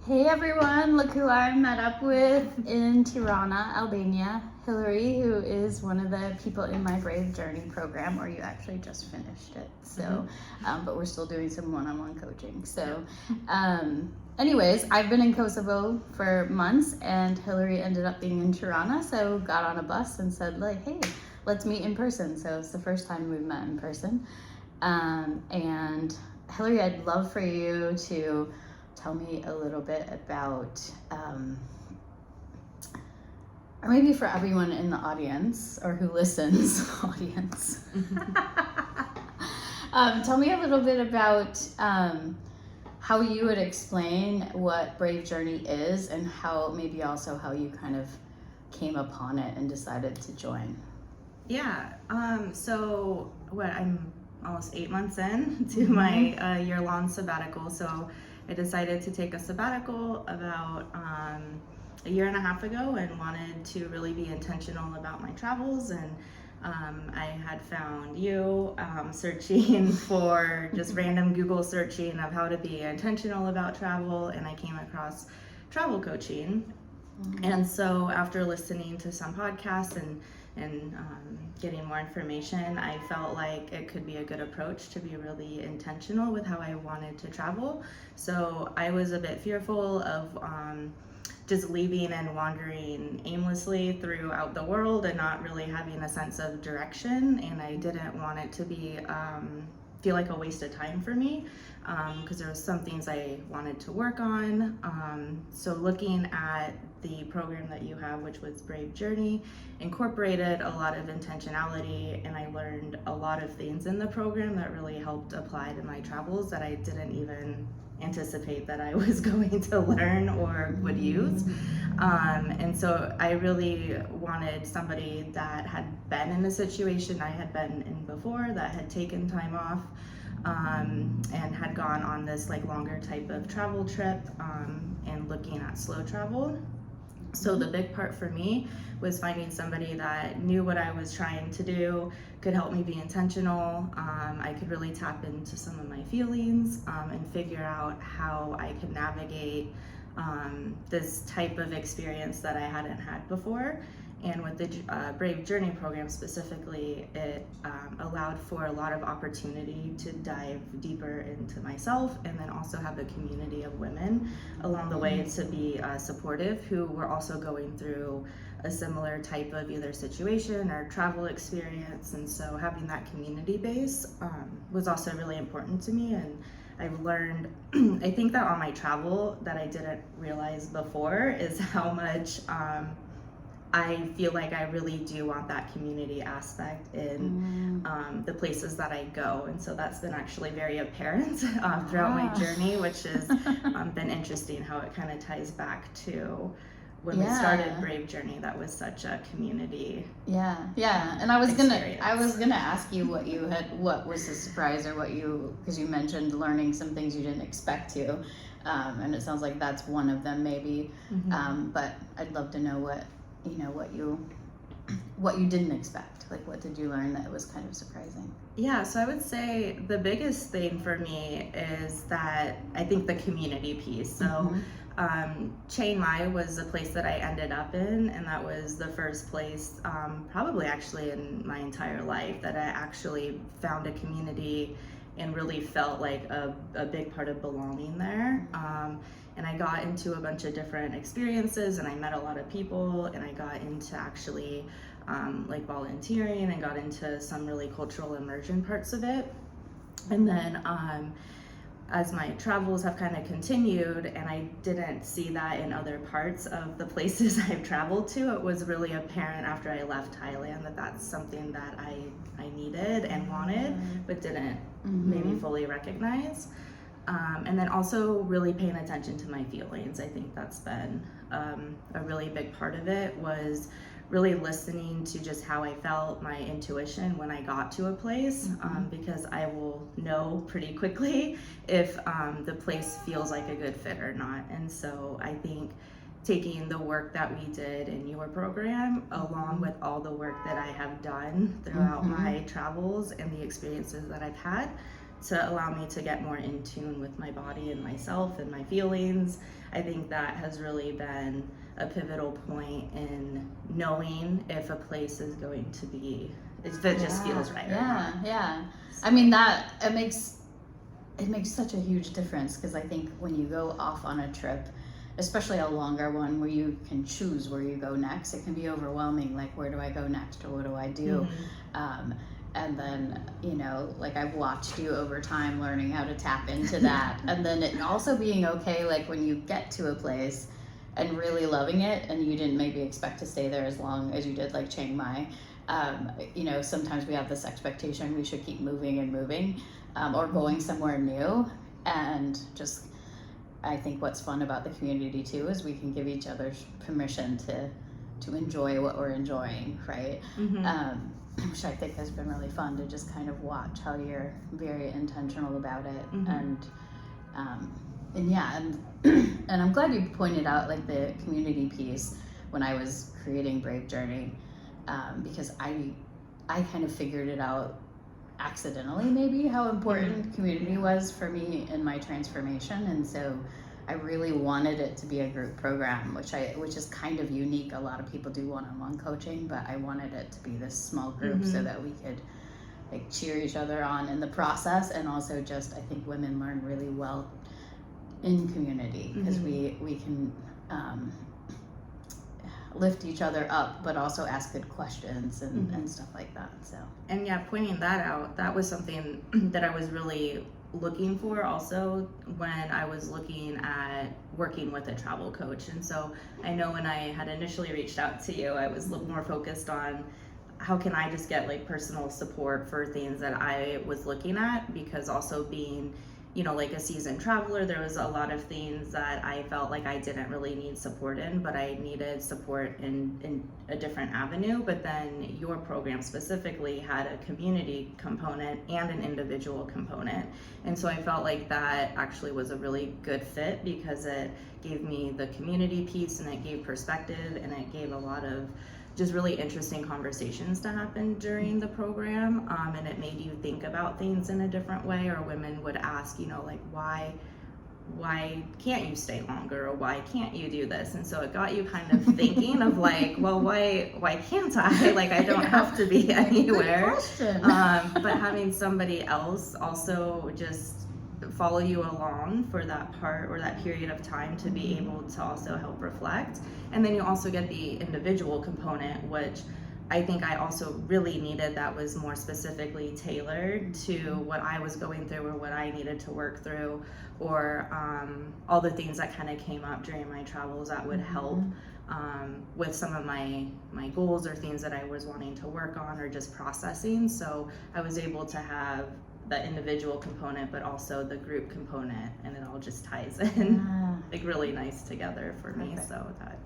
Hey everyone, look who I met up with in Tirana, Albania. Hillary, who is one of the people in my Brave Journey program, or you actually just finished it. So, but we're still doing some one-on-one coaching. So, anyways, I've been in Kosovo for months, and Hillary ended up being in Tirana. So, got on a bus and said, like, hey, let's meet in person. So it's the first time we've met in person. And Hillary, I'd love for you to tell me a little bit about, or maybe for everyone in the audience or who listens, audience. Tell me a little bit about how you would explain what Brave Journey is, and how maybe also how you kind of came upon it and decided to join. Yeah. So I'm almost 8 months in to my year-long sabbatical. So I decided to take a sabbatical about a year and a half ago, and wanted to really be intentional about my travels. And I had found you searching for just random Google searching of how to be intentional about travel, and I came across travel coaching. And so after listening to some podcasts and getting more information, I felt like it could be a good approach to be really intentional with how I wanted to travel. So I was a bit fearful of just leaving and wandering aimlessly throughout the world and not really having a sense of direction, and I didn't want it to be feel like a waste of time for me, because there was some things I wanted to work on. So looking at the program that you have, which was Brave Journey, incorporated a lot of intentionality, and I learned a lot of things in the program that really helped apply to my travels that I didn't even anticipate that I was going to learn or would use. And so I really wanted somebody that had been in a situation I had been in before, that had taken time off, and had gone on this like longer type of travel trip, and looking at slow travel. So the big part for me was finding somebody that knew what I was trying to do, could help me be intentional. I could really tap into some of my feelings, and figure out how I could navigate this type of experience that I hadn't had before. And with the Brave Journey program specifically, it allowed for a lot of opportunity to dive deeper into myself, and then also have a community of women along the way to be supportive, who were also going through a similar type of either situation or travel experience. And so having that community base was also really important to me. And I've learned, I think that on my travel that I didn't realize before is how much I feel like I really do want that community aspect in the places that I go. And so that's been actually very apparent throughout my journey, which has been interesting how it kind of ties back to when we started Brave Journey. That was such a community. Yeah. And I was gonna ask you what was the surprise, or because you mentioned learning some things you didn't expect to, and it sounds like that's one of them maybe. But I'd love to know what you didn't expect. Like, what did you learn that was kind of surprising? Yeah, so I would say the biggest thing for me is that I think the community piece. So Chiang Mai was the place that I ended up in, and that was the first place probably actually in my entire life that I actually found a community and really felt like a big part of belonging there. And I got into a bunch of different experiences, and I met a lot of people, and I got into actually like volunteering, and got into some really cultural immersion parts of it. And then as my travels have kind of continued, and I didn't see that in other parts of the places I've traveled to, it was really apparent after I left Thailand that that's something that I needed and wanted, but didn't maybe fully recognize. And then also really paying attention to my feelings. I think that's been a really big part of it, was really listening to just how I felt, my intuition when I got to a place, because I will know pretty quickly if the place feels like a good fit or not. And so I think taking the work that we did in your program along with all the work that I have done throughout my travels and the experiences that I've had to allow me to get more in tune with my body and myself and my feelings. I think that has really been a pivotal point in knowing if a place is going to be, if it just feels right or not. Yeah. I mean, that it makes such a huge difference, because I think when you go off on a trip, especially a longer one where you can choose where you go next, it can be overwhelming. Like, where do I go next, or what do I do? And then, you know, like, I've watched you over time learning how to tap into that. And then it also being okay, like, when you get to a place and really loving it, and you didn't maybe expect to stay there as long as you did, like Chiang Mai. You know, sometimes we have this expectation we should keep moving and moving, or going somewhere new. And just, I think what's fun about the community too is we can give each other permission to enjoy what we're enjoying, right? Which I think has been really fun to just kind of watch how you're very intentional about it. And I'm glad you pointed out, like, the community piece when I was creating Brave Journey, because I kind of figured it out accidentally, maybe, how important community was for me in my transformation. And so I really wanted it to be a group program, which is kind of unique. A lot of people do one-on-one coaching, but I wanted it to be this small group so that we could, like, cheer each other on in the process. And also just, I think women learn really well in community, because we can lift each other up, but also ask good questions and stuff like that. So, and yeah, pointing that out, that was something that I was really looking for also when I was looking at working with a travel coach. And so I know when I had initially reached out to you, I was a little more focused on how can I just get, like, personal support for things that I was looking at, because also being, you know, like, a seasoned traveler, there was a lot of things that I felt like I didn't really need support in, but I needed support in a different avenue. But then your program specifically had a community component and an individual component. And so I felt like that actually was a really good fit, because it gave me the community piece, and it gave perspective, and it gave a lot of just really interesting conversations to happen during the program, and it made you think about things in a different way. Or women would ask, you know, like, why can't you stay longer, or why can't you do this? And so it got you kind of thinking of, like, well, why can't I? Like, I don't have to be anywhere. Good question. But having somebody else also just follow you along for that part or that period of time to be able to also help reflect. And then you also get the individual component, which I think I also really needed, that was more specifically tailored to what I was going through or what I needed to work through, or all the things that kind of came up during my travels that would help with some of my goals or things that I was wanting to work on or just processing. So I was able to have the individual component, but also the group component, and it all just ties in like really nice together for me. So that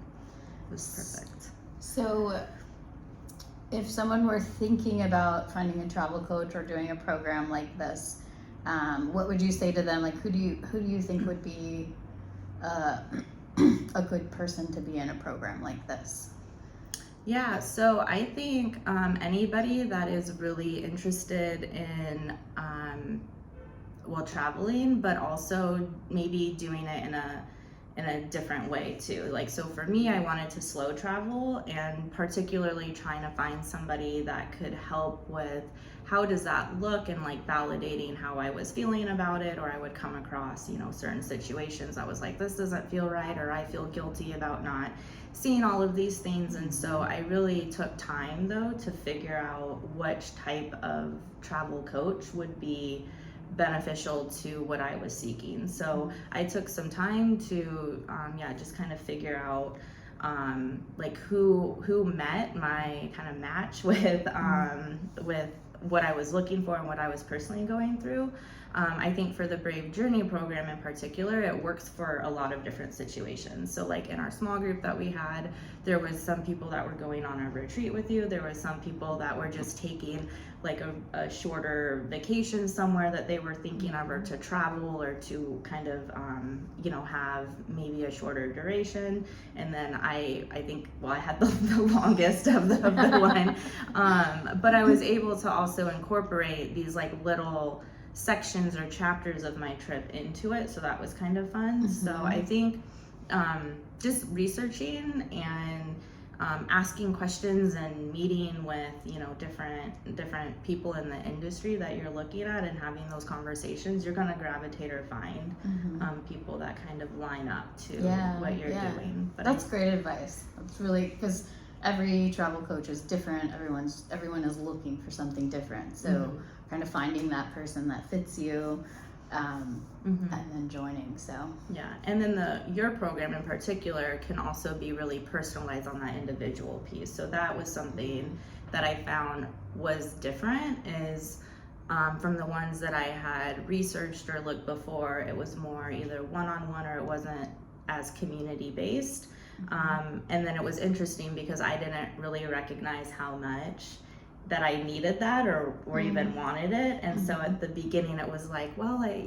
was perfect. So if someone were thinking about finding a travel coach or doing a program like this, what would you say to them? Like, who do you think would be a good person to be in a program like this? Yeah, so I think anybody that is really interested in traveling, but also maybe doing it in a different way too. Like, so for me, I wanted to slow travel, and particularly trying to find somebody that could help with how does that look, and like validating how I was feeling about it. Or I would come across, certain situations that was like, this doesn't feel right, or I feel guilty about not seeing all of these things. And so I really took time though to figure out which type of travel coach would be beneficial to what I was seeking. So I took some time to just kind of figure out like who met my kind of match with what I was looking for and what I was personally going through. I think for the Brave Journey program in particular, it works for a lot of different situations. So like in our small group that we had, there was some people that were going on a retreat with you. There was some people that were just taking like a shorter vacation somewhere that they were thinking of, or to travel, or to kind of have maybe a shorter duration. And then I think I had the longest of the one, but I was able to also incorporate these like little sections or chapters of my trip into it, so that was kind of fun. So I think just researching and asking questions and meeting with different people in the industry that you're looking at and having those conversations, you're going to gravitate or find people that kind of line up to what you're doing. But that's great advice. That's really, because every travel coach is different. Everyone is looking for something different, so kind of finding that person that fits you, and then joining. So and then your program in particular can also be really personalized on that individual piece. So that was something that I found was different, is from the ones that I had researched or looked before, it was more either one-on-one or it wasn't as community based. And then it was interesting because I didn't really recognize how much that I needed that or even wanted it. And so at the beginning it was like, well, I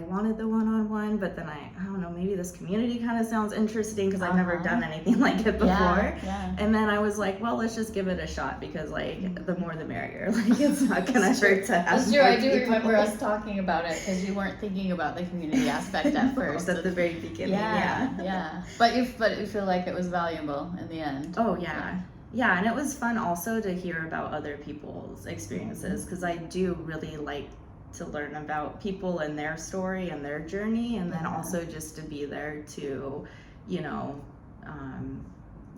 wanted the one-on-one, but then I don't know, maybe this community kind of sounds interesting because I've never done anything like it before. And then I was like, well, let's just give it a shot because like the more the merrier. Like it's not gonna hurt to have. That's true. I do remember us talking about it because you weren't thinking about the community aspect at first. At the very beginning. But you feel like it was valuable in the end. Oh yeah, and it was fun also to hear about other people's experiences because I do really like to learn about people and their story and their journey, and then also just to be there to,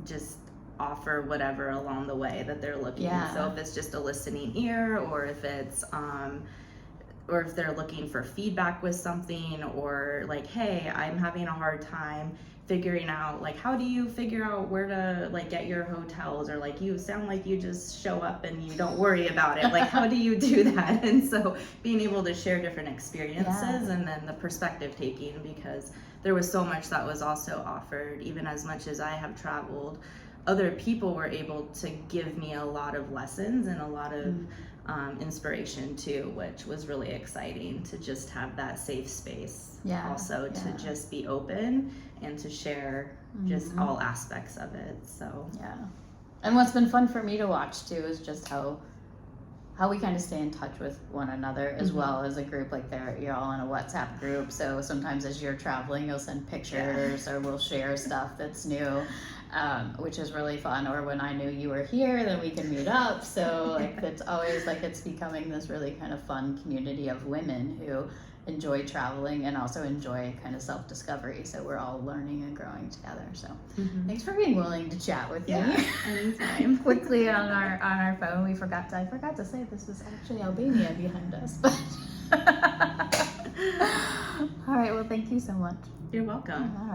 just offer whatever along the way that they're looking. So if it's just a listening ear, or if it's or if they're looking for feedback with something, or like, hey, I'm having a hard time figuring out, like, how do you figure out where to like get your hotels, or like you sound like you just show up and you don't worry about it, like how do you do that? And so being able to share different experiences and then the perspective taking, because there was so much that was also offered. Even as much as I have traveled, other people were able to give me a lot of lessons and a lot of inspiration too, which was really exciting to just have that safe space also to just be open and to share just all aspects of it. So and what's been fun for me to watch too is just how we kind of stay in touch with one another as well as a group. Like you're all in a WhatsApp group, so sometimes as you're traveling you'll send pictures or we'll share stuff that's new, which is really fun. Or when I knew you were here, then we can meet up. So like it's always like it's becoming this really kind of fun community of women who enjoy traveling and also enjoy kind of self-discovery. So we're all learning and growing together. So thanks for being willing to chat with me. Anytime. Quickly on our phone, I forgot to say this was actually Albania behind us. But all right, well, thank you so much. You're welcome.